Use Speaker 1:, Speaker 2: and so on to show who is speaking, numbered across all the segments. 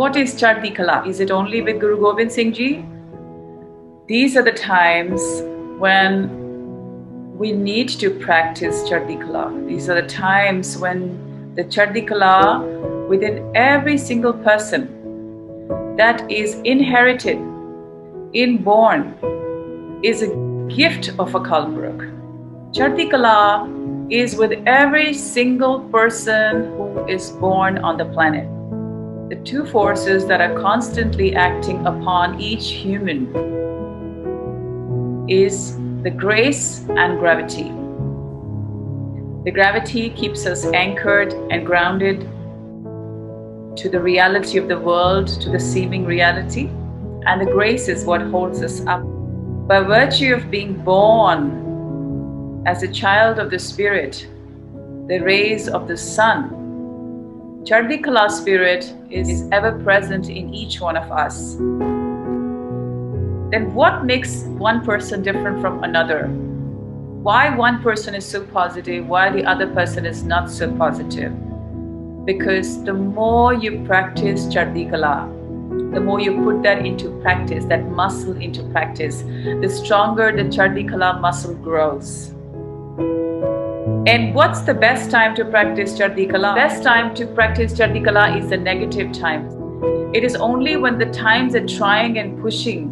Speaker 1: What is Chardi Kala? Is it only with Guru Gobind Singh Ji? These are the times when we need to practice Chardi Kala. These are the times when the Chardi Kala within every single person that is inherited, inborn, is a gift of a Kalpurukh. Chardi Kala is with every single person who is born on the planet. The two forces that are constantly acting upon each human is the grace and gravity. The gravity keeps us anchored and grounded to the reality of the world, to the seeming reality, and the grace is what holds us up. By virtue of being born as a child of the Spirit, the rays of the sun, Chardi Kala spirit is ever present in each one of us. Then what makes one person different from another? Why one person is so positive, why the other person is not so positive? Because the more you practice Chardi Kala, the more you put that into practice, that muscle into practice, the stronger the Chardi Kala muscle grows. And what's the best time to practice Chardi Kala? Best time to practice Chardi Kala is the negative times. It is only when the times are trying and pushing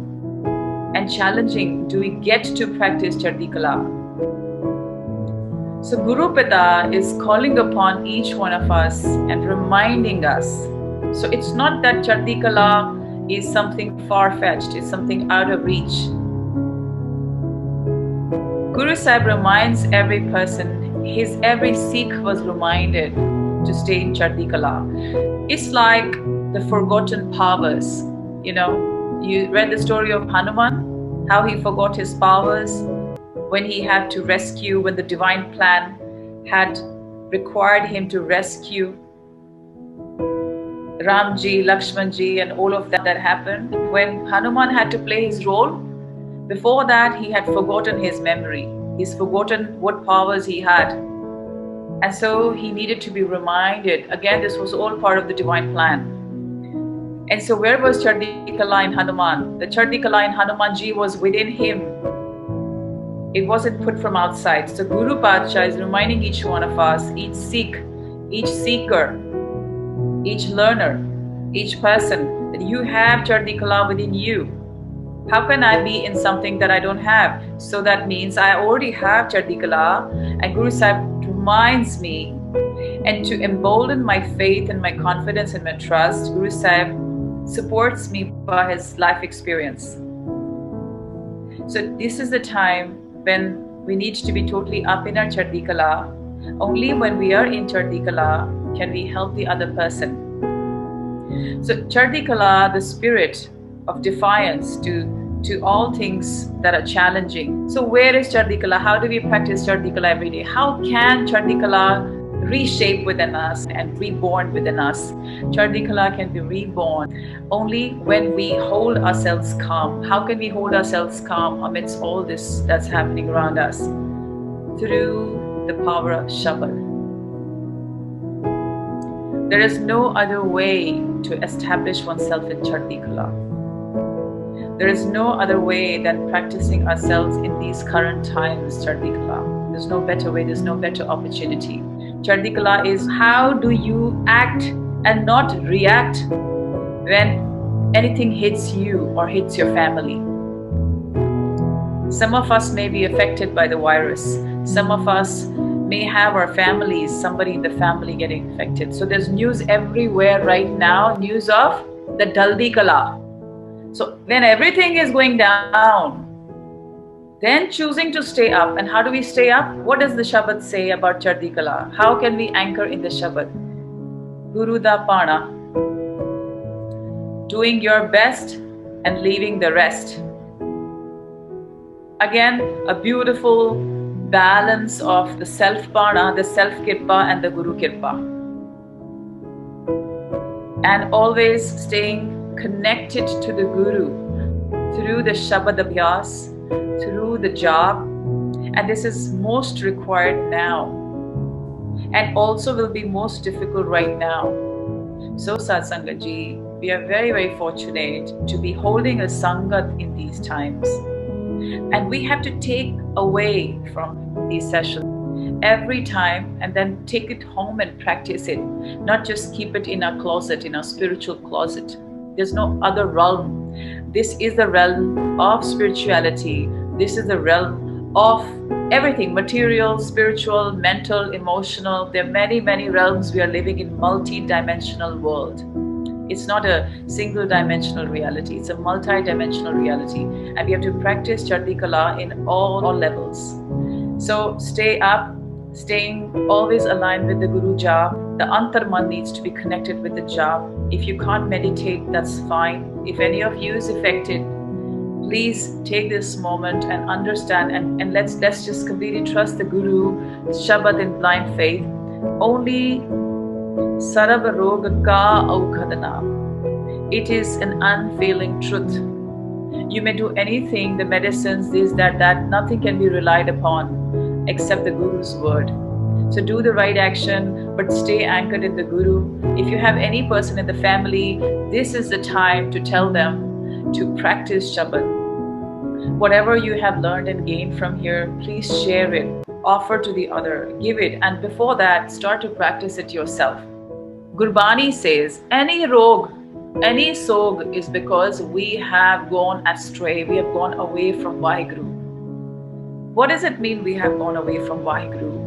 Speaker 1: and challenging do we get to practice Chardi Kala. So Guru Pita is calling upon each one of us and reminding us. So it's not that Chardi Kala is something far-fetched, it's something out of reach. Guru Sahib reminds every person, his every Sikh was reminded to stay in Chardi Kala. It's like the forgotten powers. You know, you read the story of Hanuman, how he forgot his powers when he had to rescue, when the divine plan had required him to rescue Ramji, Lakshmanji, and all of that happened. When Hanuman had to play his role, before that he had forgotten his memory. He's forgotten what powers he had. And so he needed to be reminded. Again, this was all part of the divine plan. And so where was Chardi Kala in Hanuman? The Chardi Kala in Hanumanji was within him. It wasn't put from outside. So Guru Padsha is reminding each one of us, each Sikh, each seeker, each learner, each person, that you have Chardi Kala within you. How can I be in something that I don't have? So that means I already have Chardi Kala, and Guru Sahib reminds me, and to embolden my faith and my confidence and my trust, Guru Sahib supports me by his life experience. So this is the time when we need to be totally up in our Chardi Kala. Only when we are in Chardi Kala can we help the other person. So Chardi Kala, the spirit of defiance to all things that are challenging. So where is Chardi Kala? How do we practice Chardi Kala every day? How can Chardi Kala reshape within us and reborn within us? Chardi Kala can be reborn only when we hold ourselves calm. How can we hold ourselves calm amidst all this that's happening around us? Through the power of Shabad. There is no other way to establish oneself in Chardi Kala. There is no other way than practicing ourselves in these current times, Chardi Kala. There's no better way, there's no better opportunity. Chardi Kala is how do you act and not react when anything hits you or hits your family. Some of us may be affected by the virus. Some of us may have our families, somebody in the family getting infected. So there's news everywhere right now, news of the Daldi Kala. So when everything is going down, then choosing to stay up. And how do we stay up? What does the Shabad say about Chardi Kala? How can we anchor in the Shabad? Guru da Pana. Doing your best and leaving the rest. Again, a beautiful balance of the self-Pana, the self-Kirpa and the Guru Kirpa. And always staying connected to the Guru through the Shabad Abhyas, through the job, and this is most required now and also will be most difficult right now. So Satsangaji, We are very, very fortunate to be holding a Sangat in these times. And we have to take away from these sessions every time and then take it home and practice it, not just keep it in our closet, in our spiritual closet. There's no other realm. This is the realm of spirituality. This is the realm of everything, material, spiritual, mental, emotional. There are many, many realms. We are living in multi-dimensional world. It's not a single dimensional reality. It's a multi-dimensional reality. And we have to practice Chardi Kala in all levels. So stay up, staying always aligned with the Guru Jap. The Antarman needs to be connected with the Jap. If you can't meditate, that's fine. If any of you is affected, please take this moment and understand and let's just completely trust the Guru, Shabad in blind faith. Only Sarab Roga Ka Aukadana. It is an unfailing truth. You may do anything, the medicines, this, that, nothing can be relied upon except the Guru's word. So do the right action, but stay anchored in the Guru. If you have any person in the family, this is the time to tell them to practice Shabad. Whatever you have learned and gained from here, please share it, offer to the other, give it, and before that, start to practice it yourself. Gurbani says, any rog, any sog is because we have gone astray, we have gone away from Vaheguru. What does it mean we have gone away from Vaheguru?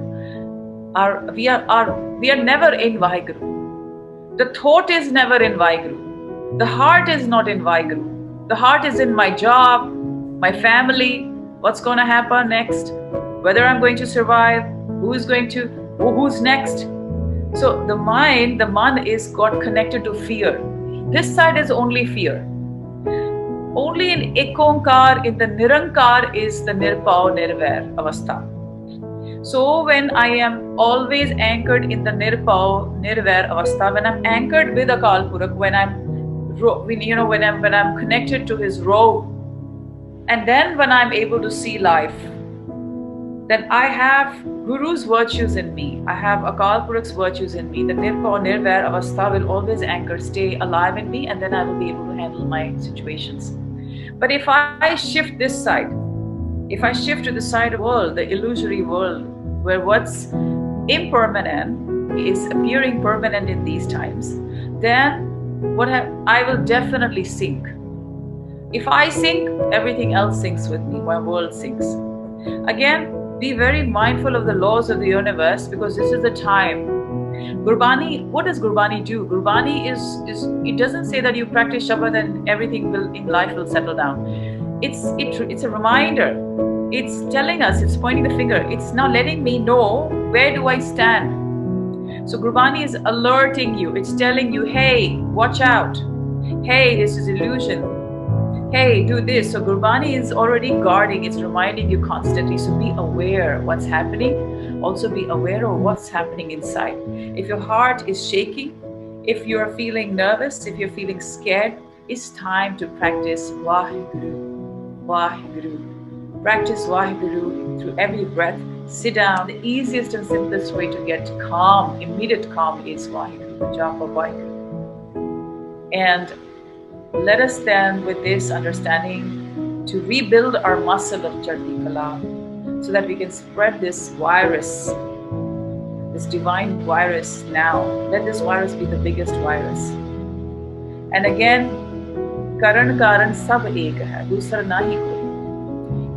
Speaker 1: We are never in Vaheguru. The thought is never in Vaheguru. The heart is not in Vaheguru. The heart is in my job, my family, what's going to happen next, whether I'm going to survive, who's next. So the mind, the man is got connected to fear. This side is only fear. Only in Ekonkar, in the Nirankar is the Nirpao Nirvair Avastha. So when I am always anchored in the Nirpao Nirvair Avastha, when I'm anchored with Akal Purakh, when I'm connected to his robe, and then when I'm able to see life, then I have Guru's virtues in me. I have Akal Purakh's virtues in me. The Nirpao Nirvair Avastha will always anchor, stay alive in me, and then I will be able to handle my situations. But if I shift this side, if I shift to the side of the world, the illusory world, where what's impermanent is appearing permanent in these times, then I will definitely sink. If I sink, everything else sinks with me, my world sinks. Again, be very mindful of the laws of the universe, because this is the time. Gurbani, what does Gurbani do? Gurbani it doesn't say that you practice Shabad and everything in life will settle down. It's a reminder. It's telling us, it's pointing the finger. It's now letting me know, where do I stand? So Gurbani is alerting you. It's telling you, hey, watch out. Hey, this is illusion. Hey, do this. So Gurbani is already guarding, it's reminding you constantly. So be aware what's happening. Also be aware of what's happening inside. If your heart is shaking, if you're feeling nervous, if you're feeling scared, it's time to practice Vaheguru. Vaheguru. Practice Vaheguru through every breath. Sit down. The easiest and simplest way to get calm, immediate calm, is Vaheguru, the Japa Vaheguru. And let us then, with this understanding, to rebuild our muscle of Chardi Kala, so that we can spread this virus, this divine virus now. Let this virus be the biggest virus. And again, Karan Karan Sab Ek Hai, Dusra Nahi Koi.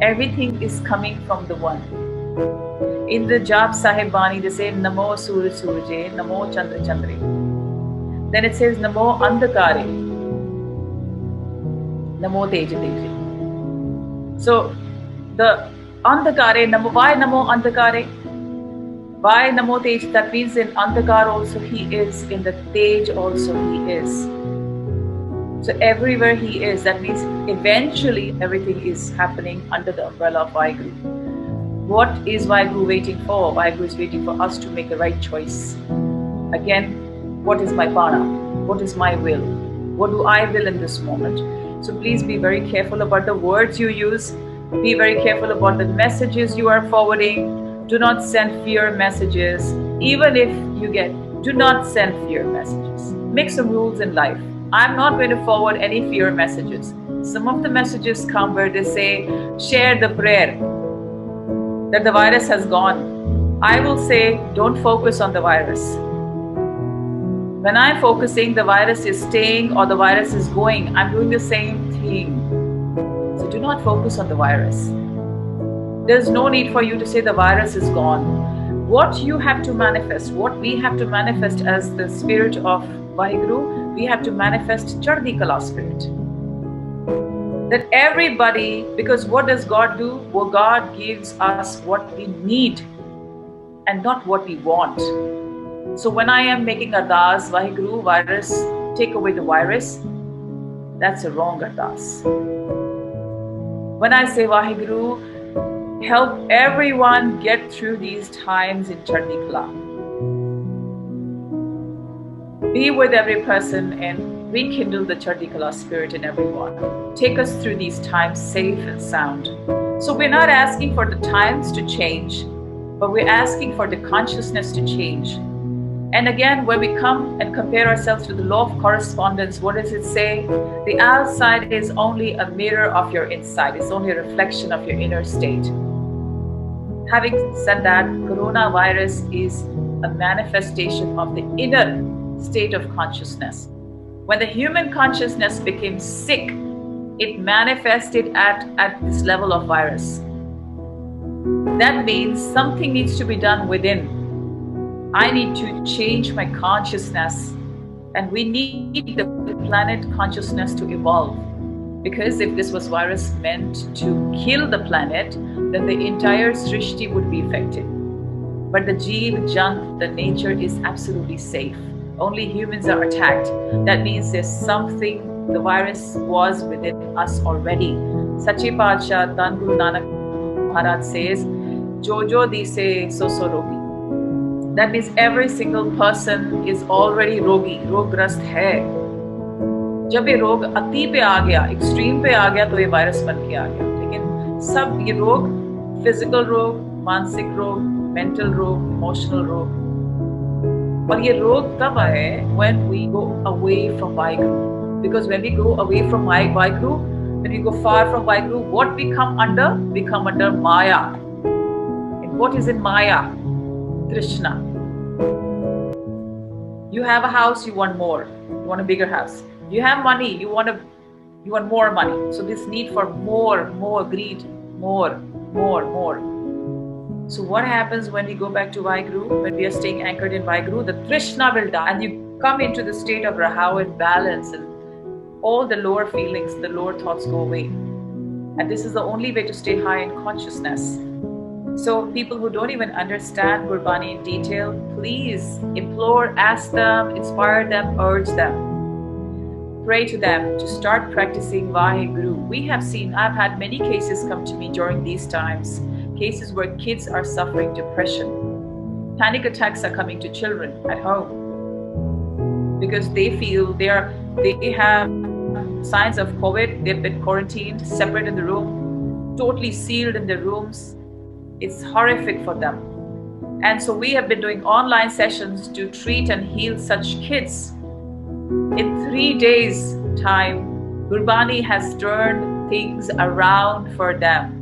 Speaker 1: Everything is coming from the one. In the Jap Sahib Bani, they say Namo Surya Surje, Namo Chandra Chandre. Then it says Namo Andhakare, Namo Teja Teja. So the Andhakare, why Namo Andhakare? Why Namo Tej? That means in Andhakar also he is, in the Tej also he is. So everywhere he is, that means eventually everything is happening under the umbrella of Vaheguru. What is Vaheguru waiting for? Vaheguru is waiting for us to make the right choice. Again, what is my Pana? What is my will? What do I will in this moment? So please be very careful about the words you use. Be very careful about the messages you are forwarding. Do not send fear messages. Even if you do not send fear messages. Make some rules in life. I'm not going to forward any fear messages. Some of the messages come where they say, share the prayer that the virus has gone. I will say, don't focus on the virus. When I'm focusing, the virus is staying or the virus is going. I'm doing the same thing. So do not focus on the virus. There's no need for you to say the virus is gone. What you have to manifest, what we have to manifest as the spirit of Vaheguru, we have to manifest Chardi Kala spirit. That everybody, because what does God do? Well, God gives us what we need and not what we want. So when I am making ardas, Vaheguru, virus, take away the virus, that's a wrong ardas. When I say Vaheguru, help everyone get through these times in Chardi Kala. Be with every person and rekindle the Chardi Kala spirit in everyone. Take us through these times safe and sound. So we're not asking for the times to change, but we're asking for the consciousness to change. And again, when we come and compare ourselves to the law of correspondence, what does it say? The outside is only a mirror of your inside. It's only a reflection of your inner state. Having said that, coronavirus is a manifestation of the inner state of consciousness. When the human consciousness became sick, it manifested at this level of virus. That means something needs to be done within. I need to change my consciousness, and we need the planet consciousness to evolve. Because if this was virus meant to kill the planet, then the entire Srishti would be affected. But the Jeev, Jant, the nature is absolutely safe. Only humans are attacked. That means there's something, the virus was within us already. Sachi Padsha, Dhan Guru Nanak Maharaj says, Jojo dise so so rogi. That means every single person is already rogi, roggrast hai. जब ये रोग अति पे आ गया, extreme पे आ गया, तो ये वायरस बन के आ गया. लेकिन सब ये रोग, फिजिकल रोग, मानसिक रोग, मेंटल रोग, इमोशनल रोग, और ये रोग तब आए when we go away from Vaheguru. Because when we go away from Vaheguru, when we go far from Vaheguru, what we come under? We come under Maya. And what is in Maya? Trishna. You have a house, you want more. You want a bigger house. You have money, you want more money. So this need for more greed, more. So what happens when we go back to Vaheguru? When we are staying anchored in Vaheguru, the Trishna will die, and you come into the state of Rahav and balance, and all the lower feelings, the lower thoughts go away. And this is the only way to stay high in consciousness. So people who don't even understand Gurbani in detail, please implore, ask them, inspire them, urge them. Pray to them to start practicing Vaheguru. We have seen, I've had many cases come to me during these times, cases where kids are suffering depression. Panic attacks are coming to children at home because they feel they have signs of COVID, they've been quarantined, separate in the room, totally sealed in their rooms. It's horrific for them. And so we have been doing online sessions to treat and heal such kids. In 3 days' time, Gurbani has turned things around for them.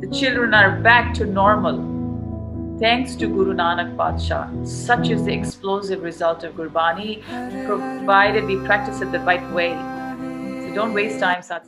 Speaker 1: The children are back to normal. Thanks to Guru Nanak Padsha. Such is the explosive result of Gurbani, provided we practice it the right way. So don't waste time, Sat.